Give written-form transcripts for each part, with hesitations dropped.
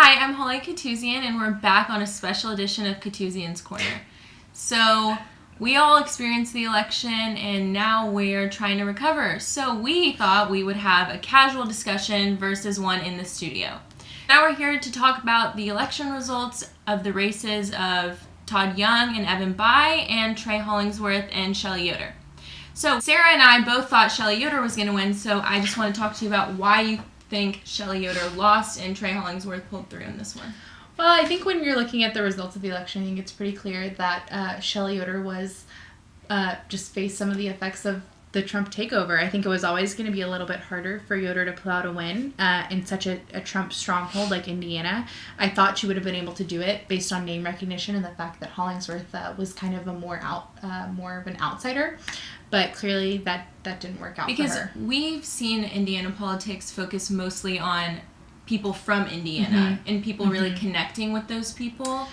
Hi, I'm Holly Katuzian, and we're back on a special edition of Katuzian's Corner. So, we all experienced the election, and now we're trying to recover. So, we thought we would have a casual discussion versus one in the studio. Now we're here to talk about the election results of the races of Todd Young and Evan Bayh, and Trey Hollingsworth and Shelley Yoder. So, Sarah and I both thought Shelley Yoder was going to win, so I just want to talk to you about why you think Shelley Yoder lost and Trey Hollingsworth pulled through in this one. Well, I think when you're looking at the results of the election, I think it's pretty clear that Shelley Yoder was just faced some of the effects of the Trump takeover. I think it was always going to be a little bit harder for Yoder to pull out a win in such a Trump stronghold like Indiana. I thought she would have been able to do it based on name recognition and the fact that Hollingsworth was kind of a more of an outsider. But clearly that didn't work out for her. Because we've seen Indiana politics focus mostly on people from Indiana and people really connecting with those people.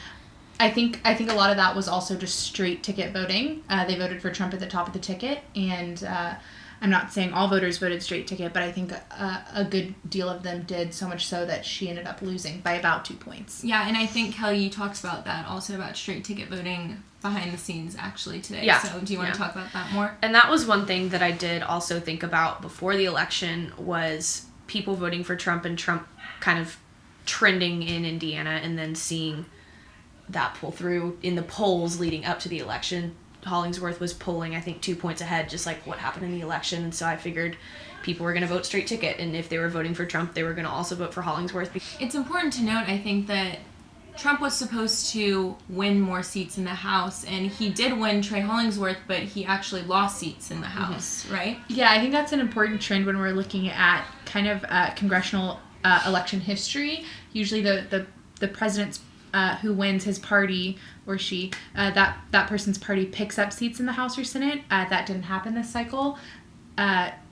I think a lot of that was also just straight ticket voting. They voted for Trump at the top of the ticket, and I'm not saying all voters voted straight ticket, but I think a good deal of them did, so much so that she ended up losing by about 2 points. Yeah, and I think Kelly talks about that also, about straight ticket voting behind the scenes actually today. Yeah. So do you want to talk about that more? And that was one thing that I did also think about before the election was people voting for Trump and Trump kind of trending in Indiana and then seeing that pull through in the polls leading up to the election. Hollingsworth was polling, I think, 2 points ahead, just like what happened in the election. And so I figured people were going to vote straight ticket. And if they were voting for Trump, they were going to also vote for Hollingsworth. It's important to note, I think, that Trump was supposed to win more seats in the House, and he did win Trey Hollingsworth, but he actually lost seats in the House, right? Yeah, I think that's an important trend when we're looking at kind of congressional election history. Usually the president's who wins his party, or she, that person's party picks up seats in the House or Senate. That didn't happen this cycle.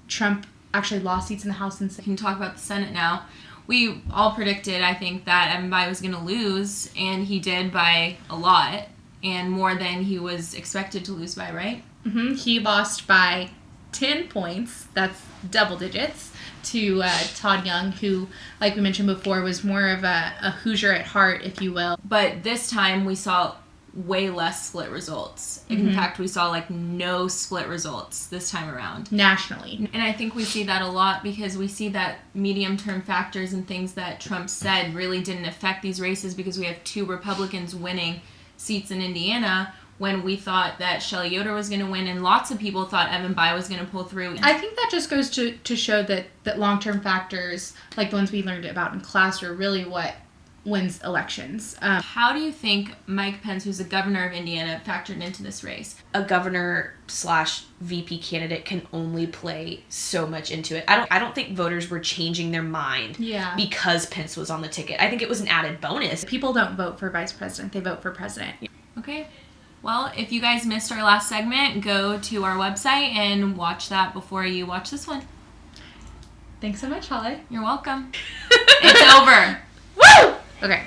Trump actually lost seats in the House and We can talk about the Senate now. We all predicted, I think, that Evan Bayh was going to lose, and he did by a lot, and more than he was expected to lose by, right? Mm-hmm. He lost by 10 points, that's double digits, to Todd Young, who, like we mentioned before, was more of a Hoosier at heart, if you will. But this time we saw way less split results. In fact, we saw no split results this time around. Nationally. And I think we see that a lot because we see that medium-term factors and things that Trump said really didn't affect these races because we have two Republicans winning seats in Indiana when we thought that Shelley Yoder was going to win, and lots of people thought Evan Bayh was going to pull through. I think that just goes to show that long-term factors, like the ones we learned about in class, are really what wins elections. How do you think Mike Pence, who's the governor of Indiana, factored into this race? A governor/VP candidate can only play so much into it. I don't think voters were changing their mind because Pence was on the ticket. I think it was an added bonus. People don't vote for vice president, they vote for president. Okay. Well, if you guys missed our last segment, go to our website and watch that before you watch this one. Thanks so much, Holly. You're welcome. It's over. Woo! Okay.